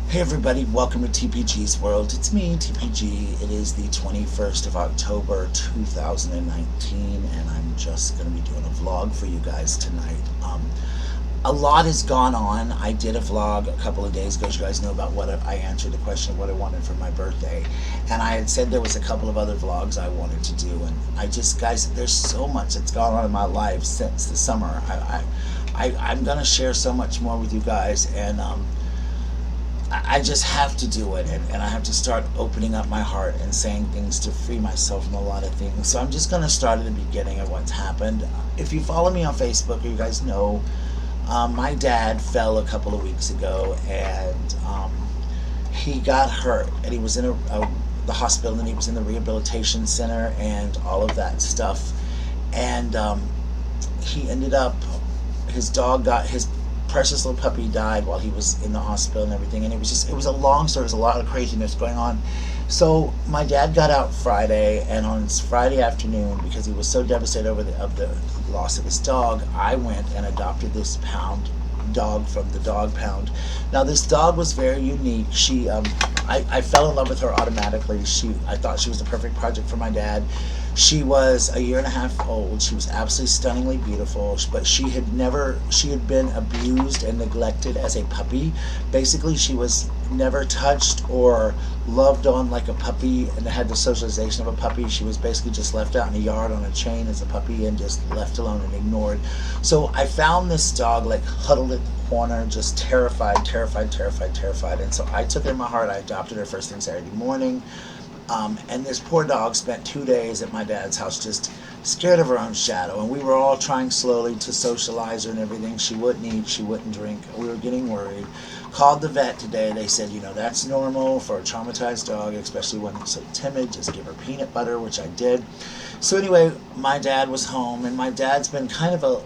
Hey everybody, welcome to TPG's World. It's me, TPG. It is the 21st of October 2019, and I'm just going to be doing a vlog for you guys tonight. A lot has gone on. I did a vlog a couple of days ago, as you guys know, about what I answered the question of what I wanted for my birthday. And I had said there was a couple of other vlogs I wanted to do, and guys, there's so much that's gone on in my life since the summer. I'm going to share so much more with you guys, and I just have to do it, and I have to start opening up my heart and saying things to free myself from a lot of things. So I'm just going to start at the beginning of what's happened. If you follow me on Facebook, you guys know my dad fell a couple of weeks ago, and he got hurt, and he was in the hospital, and he was in the rehabilitation center, and all of that stuff. And he ended up, his dog got his precious little puppy died while he was in the hospital and everything, and it was a long story. There's a lot of craziness going on. So my dad got out Friday, and on Friday afternoon, because he was so devastated over the loss of his dog, I went and adopted this pound dog from the dog pound. Now this dog was very unique. I fell in love with her automatically. I thought she was the perfect project for my dad. She was a year and a half old. She was absolutely stunningly beautiful, but she had been abused and neglected as a puppy. Basically, she was never touched or loved on like a puppy and had the socialization of a puppy. She was basically just left out in the yard on a chain as a puppy and just left alone and ignored. So I found this dog like huddled in the corner, just terrified, terrified, terrified, terrified. And so I took her in my heart. I adopted her first thing Saturday morning. And this poor dog spent 2 days at my dad's house just scared of her own shadow. And we were all trying slowly to socialize her and everything. She wouldn't eat, she wouldn't drink. We were getting worried. Called the vet today. They said, that's normal for a traumatized dog, especially when it's so timid. Just give her peanut butter, which I did. So anyway, my dad was home, and my dad's been kind of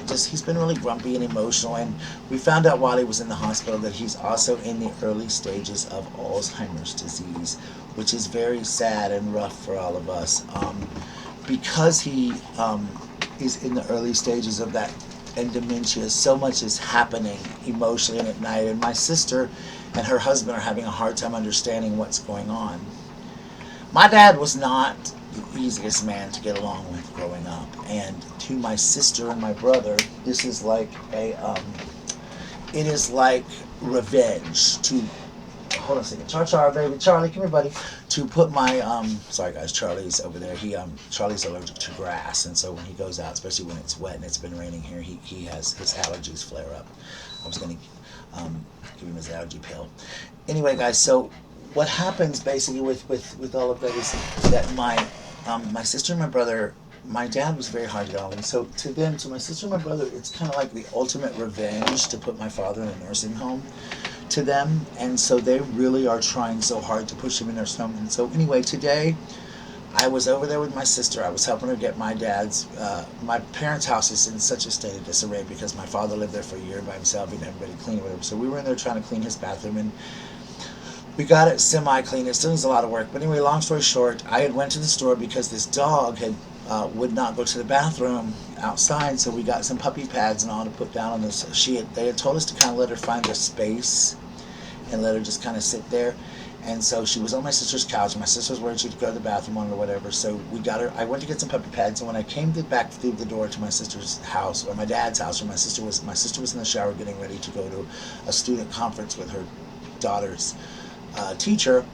he's been really grumpy and emotional, and we found out while he was in the hospital that he's also in the early stages of Alzheimer's disease, which is very sad and rough for all of us. Because he is in the early stages of that and dementia, so much is happening emotionally and at night, and my sister and her husband are having a hard time understanding what's going on. My dad was not the easiest man to get along with growing up, and to my sister and my brother, this is like it is like revenge to, hold on a second, Char, baby, Charlie, come here, buddy, to put my, sorry guys, Charlie's over there, Charlie's allergic to grass, and so when he goes out, especially when it's wet and it's been raining here, he has, his allergies flare up. I was going to give him his allergy pill. Anyway, guys, so what happens basically with all of that is that my sister and my brother, my dad was very hard to get on with. So to my sister and my brother, it's kind of like the ultimate revenge to put my father in a nursing home to them. And so they really are trying so hard to push him in nursing home. And so anyway, today I was over there with my sister. I was helping her get my parents' house is in such a state of disarray because my father lived there for a year by himself and everybody clean or whatever. So we were in there trying to clean his bathroom, and we got it semi-clean. It still needs a lot of work. But anyway, long story short, I had went to the store because this dog had would not go to the bathroom outside. So we got some puppy pads and all to put down on this. They had told us to kind of let her find a space and let her just kind of sit there. And so she was on my sister's couch. My sister was worried she'd go to the bathroom on her or whatever. So we got her. I went to get some puppy pads, and when I came back through the door to my sister's house, or my dad's house, where my sister was in the shower getting ready to go to a student conference with her daughter's teacher.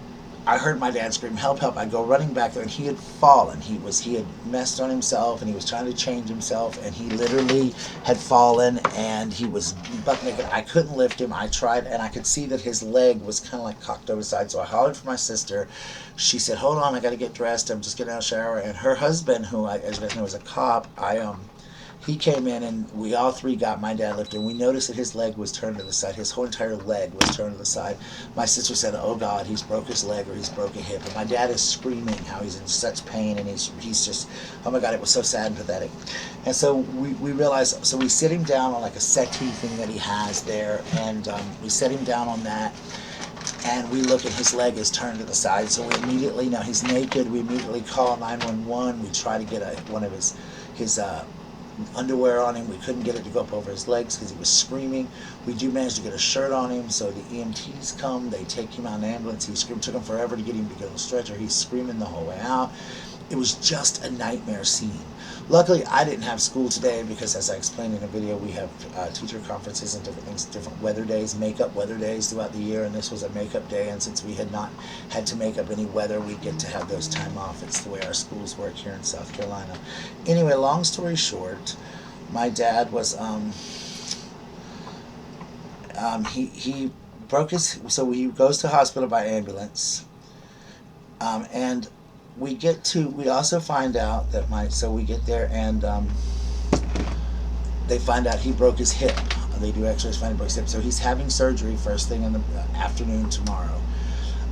I heard my dad scream, "Help, help." I go running back there, and he had fallen. He had messed on himself, and he was trying to change himself, and he literally had fallen, and he was buck naked. I couldn't lift him. I tried, and I could see that his leg was kind of like cocked over the side, so I hollered for my sister. She said, "Hold on, I got to get dressed. I'm just getting out of the shower." And her husband, who, as you guys know, is a cop, he came in, and we all three got my dad lifted, and we noticed that his leg was turned to the side. His whole entire leg was turned to the side. My sister said, "Oh God, he's broke his leg or he's broke a hip." And my dad is screaming how he's in such pain, and he's just, oh my God, it was so sad and pathetic. And so we realized, so we sit him down on like a settee thing that he has there, and we set him down on that, and we look, and his leg is turned to the side. So we immediately, now he's naked, we immediately call 911. We try to get one of his underwear on him. We couldn't get it to go up over his legs because he was screaming. We do manage to get a shirt on him, so the EMTs come. They take him out in an ambulance. He screamed. Took him forever to get him to get on the stretcher. He's screaming the whole way out. It was just a nightmare scene. Luckily, I didn't have school today because, as I explained in a video, we have teacher conferences and different things, different weather days, makeup weather days throughout the year, and this was a makeup day, and since we had not had to make up any weather, we get to have those time off. It's the way our schools work here in South Carolina. Anyway, long story short, my dad was, he broke his, so he goes to hospital by ambulance, and we also find out that we get there and they find out he broke his hip. They do x-rays, find he broke his hip. So he's having surgery first thing in the afternoon tomorrow.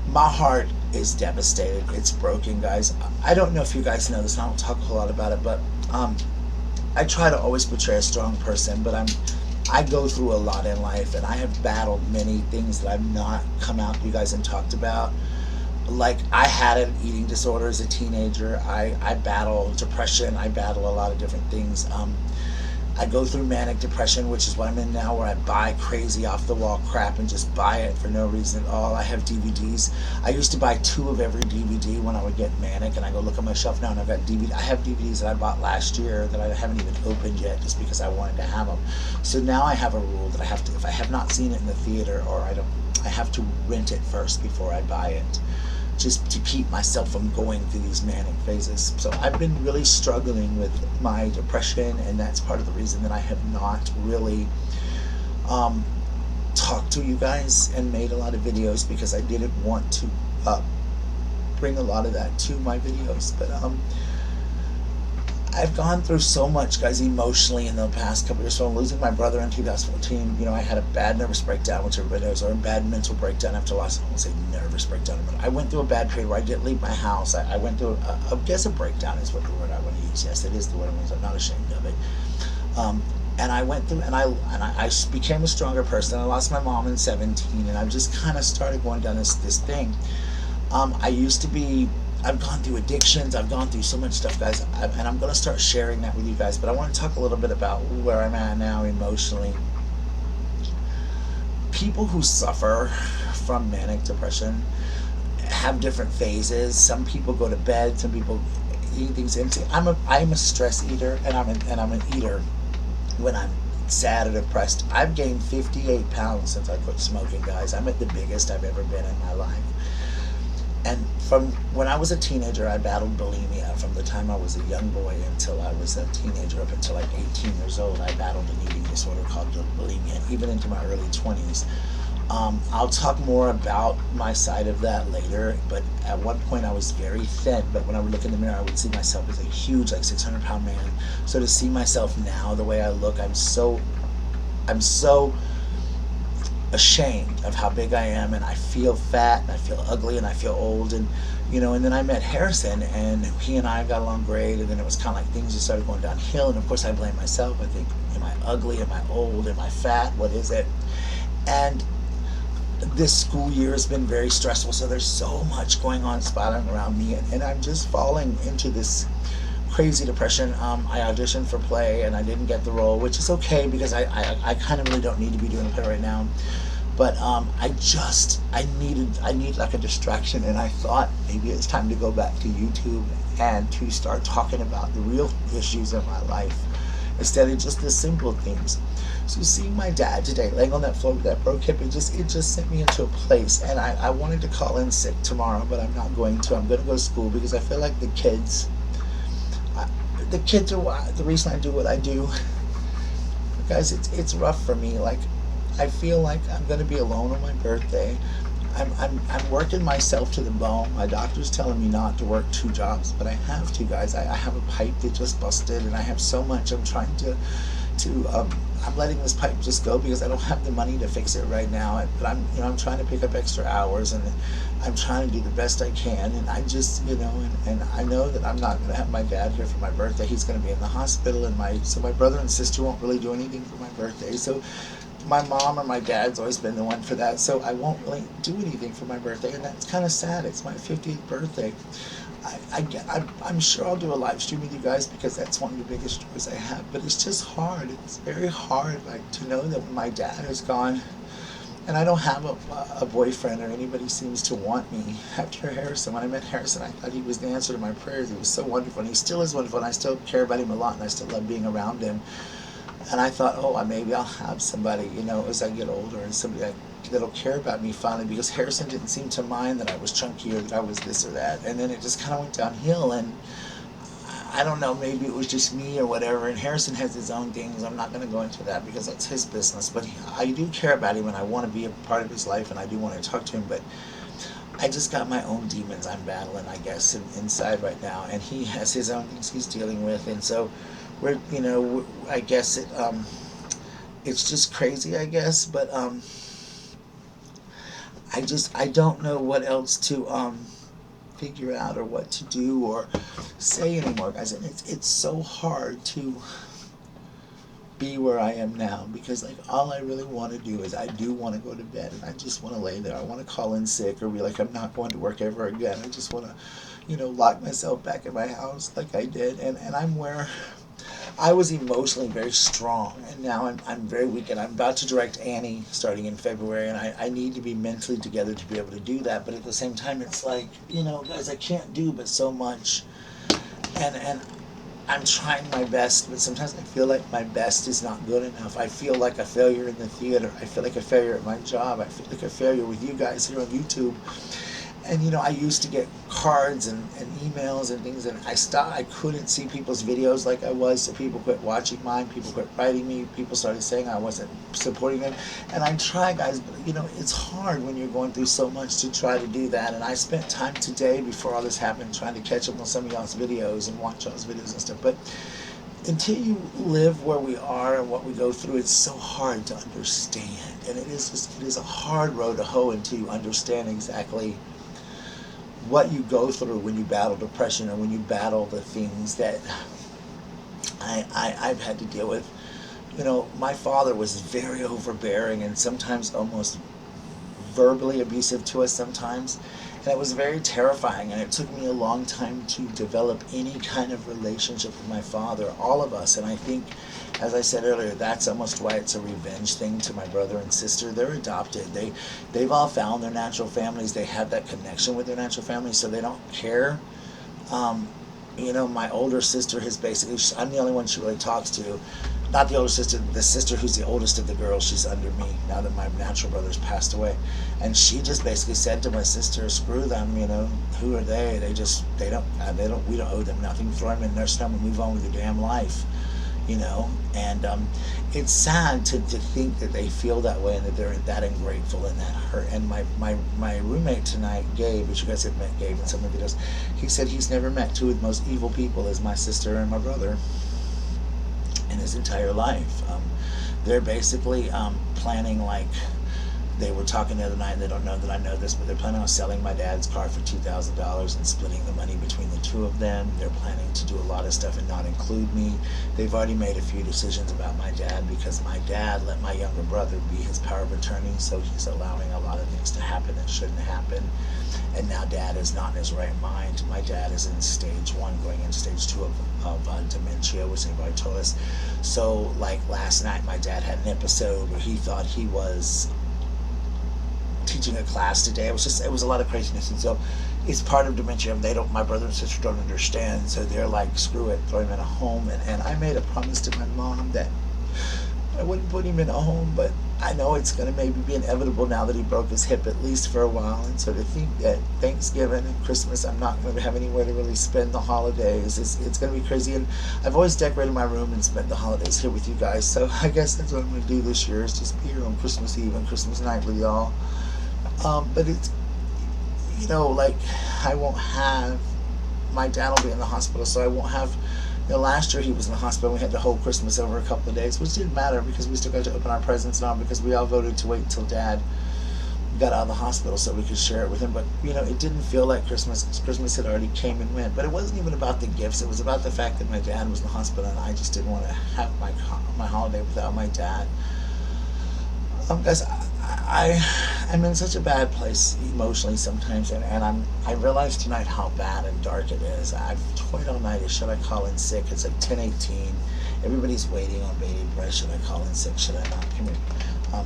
My heart is devastated. It's broken, guys. I don't know if you guys know this, and I don't talk a whole lot about it, but I try to always portray a strong person, but I go through a lot in life, and I have battled many things that I've not come out to you guys and talked about. Like, I had an eating disorder as a teenager. I battle depression. I battle a lot of different things. I go through manic depression, which is what I'm in now, where I buy crazy off-the-wall crap and just buy it for no reason at all. I have DVDs. I used to buy 2 of every DVD when I would get manic, and I go look at my shelf now, and I have DVDs that I bought last year that I haven't even opened yet just because I wanted to have them. So now I have a rule that I have to, if I have not seen it in the theater, or I have to rent it first before I buy it, just to keep myself from going through these manic phases. So I've been really struggling with my depression, and that's part of the reason that I have not really talked to you guys and made a lot of videos, because I didn't want to bring a lot of that to my videos. But I've gone through so much, guys, emotionally in the past couple years. So I'm losing my brother in 2014. You know, I had a bad nervous breakdown, which everybody knows, or a bad mental breakdown after loss. I won't say nervous breakdown, but I went through a bad period where I didn't leave my house. I went through, I guess a breakdown is what the word I want to use. Yes, it is the word I want to use. I'm not ashamed of it. And I went through, and I became a stronger person. I lost my mom in 17, and I've just kind of started going down this thing. I've gone through addictions. I've gone through so much stuff, guys, and I'm going to start sharing that with you guys. But I want to talk a little bit about where I'm at now emotionally. People who suffer from manic depression have different phases. Some people go to bed. Some people eat things empty. I'm a stress eater, and I'm an eater when I'm sad or depressed. I've gained 58 pounds since I quit smoking, guys. I'm at the biggest I've ever been in my life. And from when I was a teenager, I battled bulimia. From the time I was a young boy until I was a teenager, up until like 18 years old, I battled an eating disorder called bulimia, even into my early 20s. I'll talk more about my side of that later, but at one point I was very thin, but when I would look in the mirror, I would see myself as a huge, like 600-pound man. So to see myself now, the way I look, I'm so ashamed of how big I am, and I feel fat, and I feel ugly, and I feel old, and and then I met Harrison, and he and I got along great, and then it was kind of like things just started going downhill, and of course I blame myself. I think, am I ugly, am I old, am I fat, what is it? And this school year has been very stressful, so there's so much going on spiraling around me, and I'm just falling into this crazy depression. I auditioned for play, and I didn't get the role, which is okay, because I kind of really don't need to be doing a play right now. But I need like a distraction, and I thought maybe it's time to go back to YouTube and to start talking about the real issues in my life instead of just the simple things. So seeing my dad today laying on that floor with that broke hip, it just sent me into a place, and I wanted to call in sick tomorrow, but I'm not going to. I'm going to go to school, because I feel like the kids are the reason I do what I do. Guys, it's rough for me. Like, I feel like I'm going to be alone on my birthday. I'm working myself to the bone. My doctor's telling me not to work 2 jobs, but I have to, guys. I have a pipe that just busted, and I have so much. I'm trying I'm letting this pipe just go because I don't have the money to fix it right now. But I'm trying to pick up extra hours, and I'm trying to do the best I can. And I just, and I know that I'm not going to have my dad here for my birthday. He's going to be in the hospital, and so my brother and sister won't really do anything for my birthday. So my mom or my dad's always been the one for that. So I won't really do anything for my birthday, and that's kind of sad. It's my 50th birthday. I'm sure I'll do a live stream with you guys because that's one of the biggest joys I have. But it's just hard. It's very hard, like, to know that my dad is gone, and I don't have a boyfriend or anybody seems to want me after Harrison. When I met Harrison, I thought he was the answer to my prayers. He was so wonderful, and he still is wonderful, and I still care about him a lot, and I still love being around him. And I thought, oh, maybe I'll have somebody, as I get older, and somebody that'll care about me finally, because Harrison didn't seem to mind that I was chunky or that I was this or that. And then it just kind of went downhill, and I don't know, maybe it was just me or whatever. And Harrison has his own things. I'm not going to go into that because that's his business. But I do care about him, and I want to be a part of his life, and I do want to talk to him. But I just got my own demons I'm battling, I guess, inside right now. And he has his own things he's dealing with. And so I guess it's just crazy, I guess. But I don't know what else to figure out or what to do or say anymore, guys. And it's so hard to be where I am now, because like all I really want to do is I do want to go to bed, and I just want to lay there. I want to call in sick or be like, I'm not going to work ever again. I just want to lock myself back in my house like I did. And I'm where I was emotionally very strong, and now I'm very weak, and I'm about to direct Annie starting in February, and I need to be mentally together to be able to do that. But at the same time, it's like, guys, I can't do but so much, and I'm trying my best, but sometimes I feel like my best is not good enough. I feel like a failure in the theater. I feel like a failure at my job. I feel like a failure with you guys here on YouTube. And I used to get cards and emails and things, and I stopped. I couldn't see people's videos like I was, so people quit watching mine. People quit writing me. People started saying I wasn't supporting them. And I try, guys, but it's hard when you're going through so much to try to do that. And I spent time today before all this happened trying to catch up on some of y'all's videos and watch y'all's videos and stuff. But until you live where we are and what we go through, it's so hard to understand. And it is a hard road to hoe until you understand exactly what you go through when you battle depression, or when you battle the things that I've had to deal with. My father was very overbearing and sometimes almost verbally abusive to us sometimes. And it was very terrifying, and it took me a long time to develop any kind of relationship with my father, all of us. And I think, as I said earlier, that's almost why it's a revenge thing to my brother and sister. They're adopted. They've all found their natural families. They have that connection with their natural families, so they don't care. My older sister has basically, I'm the only one she really talks to. Not the older sister, the sister who's the oldest of the girls. She's under me now that my natural brother's passed away. And she just basically said to my sister, screw them, who are they? We don't owe them nothing. Throw them in their stomach and move on with your damn life. And it's sad to think that they feel that way and that they're that ungrateful and that hurt. And my roommate tonight, Gabe, which you guys have met Gabe in some of the videos, he said he's never met two of the most evil people as my sister and my brother in his entire life. They're basically planning, like, they were talking the other night, and they don't know that I know this, but they're planning on selling my dad's car for $2,000 and splitting the money between the two of them. They're planning to do a lot of stuff and not include me. They've already made a few decisions about my dad, because my dad let my younger brother be his power of attorney, so he's allowing a lot of things to happen that shouldn't happen. And now dad is not in his right mind. My dad is in stage 1, going into stage 2 of dementia, which they've already told us. So, like, last night my dad had an episode where he thought he was teaching a class today. It was a lot of craziness. And so it's part of dementia. My brother and sister don't understand, so they're like, screw it, throw him in a home. And I made a promise to my mom that I wouldn't put him in a home, but I know it's going to maybe be inevitable now that he broke his hip, at least for a while. And so to think that Thanksgiving and Christmas I'm not going to have anywhere to really spend the holidays, it's going to be crazy. And I've always decorated my room and spent the holidays here with you guys, so I guess that's what I'm going to do this year, is just be here on Christmas Eve and Christmas night with y'all. But it's, like, I won't have, my dad will be in the hospital, so I won't have, last year he was in the hospital. We had to hold Christmas over a couple of days, which didn't matter because we still got to open our presents and all, because we all voted to wait until dad got out of the hospital so we could share it with him. But, it didn't feel like Christmas, because Christmas had already came and went. But it wasn't even about the gifts. It was about the fact that my dad was in the hospital, and I just didn't want to have my holiday without my dad. Guys, I'm in such a bad place emotionally sometimes, and I realize tonight how bad and dark it is. I've toyed all night. Should I call in sick? It's like 10:18. Everybody's waiting on bated breath. Should I call in sick? Should I not? Come here.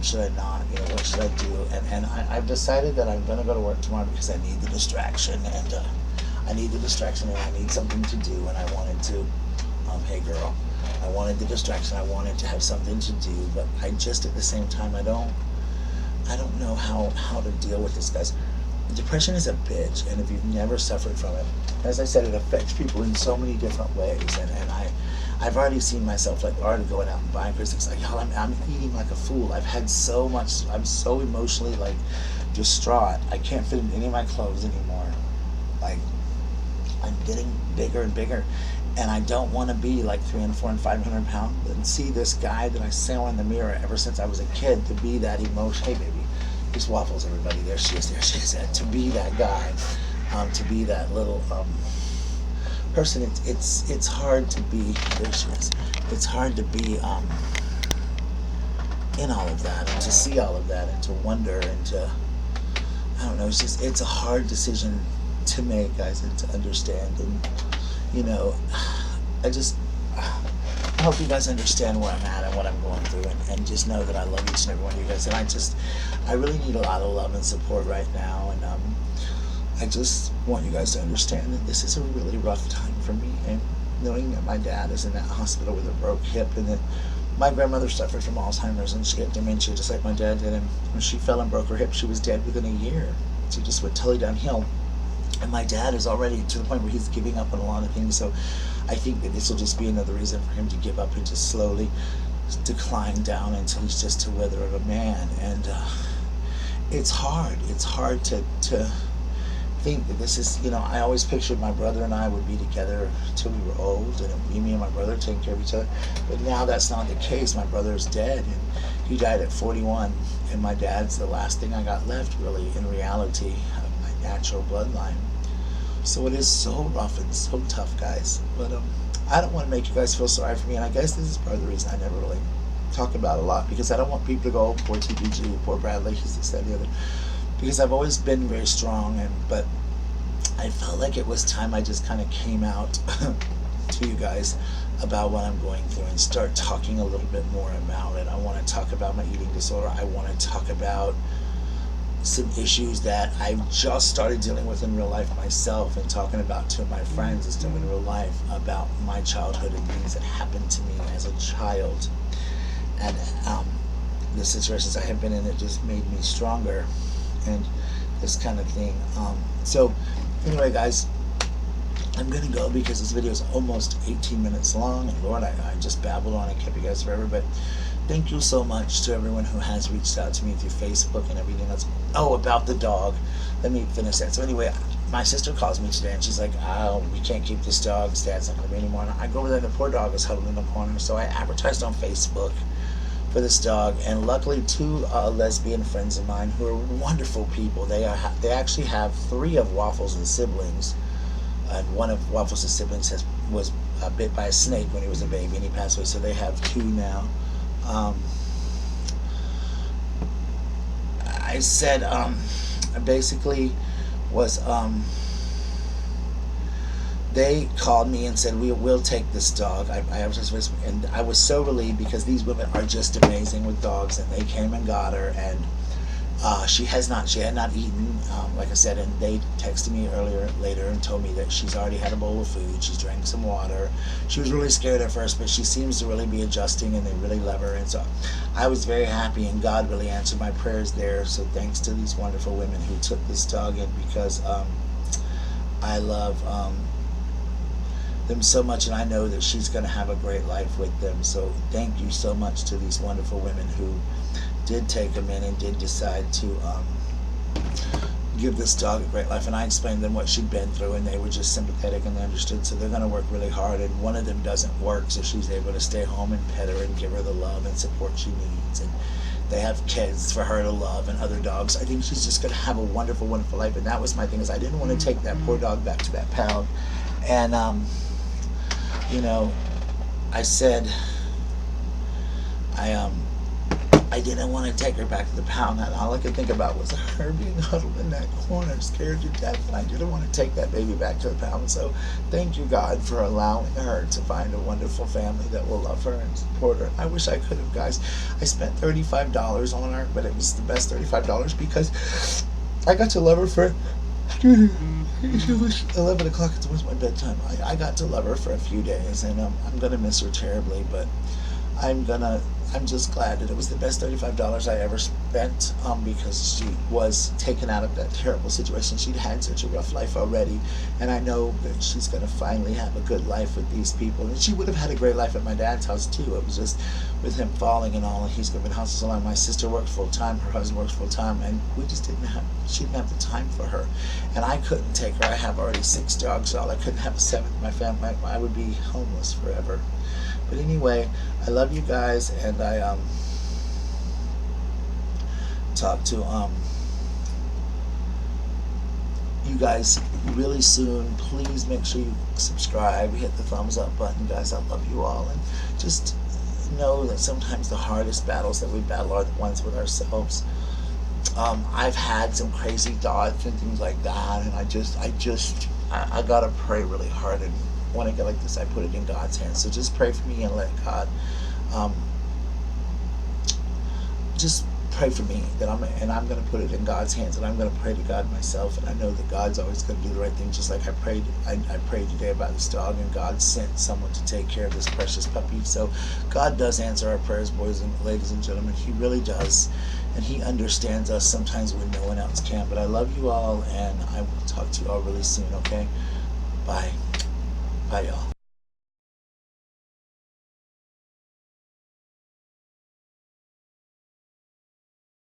Should I not? You know, what should I do? I've decided that I'm gonna go to work tomorrow because I need the distraction, and I need the distraction, and I need something to do, and I wanted to. Hey girl, I wanted the distraction. I wanted to have something to do, but I just at the same time I don't know how to deal with this, guys. Depression is a bitch, and if you've never suffered from it, as I said, it affects people in so many different ways. I've already seen myself like already going out and buying Christmas. Like, y'all, I'm eating like a fool. I've had so much. I'm so emotionally like distraught. I can't fit in any of my clothes anymore. Like, I'm getting bigger and bigger, and I don't want to be like 300, 400, 500 pounds and see this guy that I saw in the mirror ever since I was a kid to be that emotion. Hey, baby, there's Waffles, everybody. There she is. There she is. To be that guy, to be that little person. It's hard to be. There she is. It's hard to be in all of that, and to see all of that, and to wonder, and to, I don't know. It's a hard decision to make, guys, and to understand. And you know, I hope you guys understand where I'm at and what I'm going through, and just know that I love each and every one of you guys. And I really need a lot of love and support right now. And I just want you guys to understand that this is a really rough time for me. And knowing that my dad is in that hospital with a broke hip, and that my grandmother suffered from Alzheimer's and she had dementia just like my dad did. And when she fell and broke her hip, she was dead within a year. She just went totally downhill. And my dad is already to the point where he's giving up on a lot of things. So I think that this will just be another reason for him to give up and to slowly decline down until he's just a wither of a man. And it's hard. It's hard to think that this is, you know, I always pictured my brother and I would be together till we were old, and it would be me and my brother taking care of each other. But now that's not the case. My brother's dead, and he died at 41. And my dad's the last thing I got left, really, in reality, of my natural bloodline. So it is so rough and so tough, guys. But I don't want to make you guys feel sorry for me, and I guess this is part of the reason I never really talk about it a lot, because I don't want people to go, oh, poor TPG, poor Bradley, he's this, that, and the other. Because I've always been very strong, but I felt like it was time I just kind of came out to you guys about what I'm going through and start talking a little bit more about it. I want to talk about my eating disorder. I want to talk about some issues that I've just started dealing with in real life myself, and talking about to my friends and stuff in real life about my childhood and things that happened to me as a child, and the situations I have been in that just made me stronger, and this kind of thing. So anyway, guys, I'm gonna go because this video is almost 18 minutes long, and Lord, I just babbled on and kept you guys forever. But thank you so much to everyone who has reached out to me through Facebook and everything else. Oh, about the dog. Let me finish that. So anyway, my sister calls me today, and she's like, oh, we can't keep this dog. His dad's not going to be anymore. And I go over there, and the poor dog is huddled in the corner. So I advertised on Facebook for this dog, and luckily 2 lesbian friends of mine who are wonderful people. They actually have 3 of Waffles' siblings, and one of Waffles' siblings was bit by a snake when he was a baby, and he passed away. So they have 2 now. I said, basically was, they called me and said, we'll take this dog. And I was so relieved, because these women are just amazing with dogs, and they came and got her, and she had not eaten, like I said, and they texted me later and told me that she's already had a bowl of food, she's drank some water. She was really scared at first, but she seems to really be adjusting, and they really love her. And so I was very happy, and God really answered my prayers there. So thanks to these wonderful women who took this dog in, because I love them so much, and I know that she's going to have a great life with them. So thank you so much to these wonderful women who did take him in and did decide to give this dog a great life. And I explained to them what she'd been through, and they were just sympathetic, and they understood. So they're going to work really hard, and one of them doesn't work, so she's able to stay home and pet her and give her the love and support she needs. And they have kids for her to love, and other dogs. I think she's just going to have a wonderful, wonderful life. And that was my thing, is I didn't want to take that poor dog back to that pound. And you know, I said, I I didn't want to take her back to the pound, and all I could think about was her being huddled in that corner, scared to death, and I didn't want to take that baby back to the pound. So thank you, God, for allowing her to find a wonderful family that will love her and support her. I wish I could have, guys. I spent $35 on her, but it was the best $35 because I got to love her for it was 11 o'clock. It was my bedtime. I got to love her for a few days, and I'm going to miss her terribly, but I'm just glad that it was the best $35 I ever spent, because she was taken out of that terrible situation. She'd had such a rough life already, and I know that she's going to finally have a good life with these people. And she would have had a great life at my dad's house too. It was just with him falling and all, and he's given houses along. My sister worked full time, her husband works full time, and she didn't have the time for her. And I couldn't take her. I have already 6 dogs, so I couldn't have a 7th in my family. I would be homeless forever. But anyway, I love you guys, and I talk to you guys really soon. Please make sure you subscribe, hit the thumbs up button, guys. I love you all, and just know that sometimes the hardest battles that we battle are the ones with ourselves. I've had some crazy thoughts and things like that, and I gotta pray really hard, and when I get like this, I put it in God's hands. So just pray for me and let God, just pray for me that I'm going to put it in God's hands, and I'm going to pray to God myself, and I know that God's always going to do the right thing. Just like I prayed today about this dog, and God sent someone to take care of this precious puppy. So God does answer our prayers, boys and ladies and gentlemen. He really does, and He understands us sometimes when no one else can. But I love you all, and I will talk to you all really soon. Okay, bye. Bye, y'all.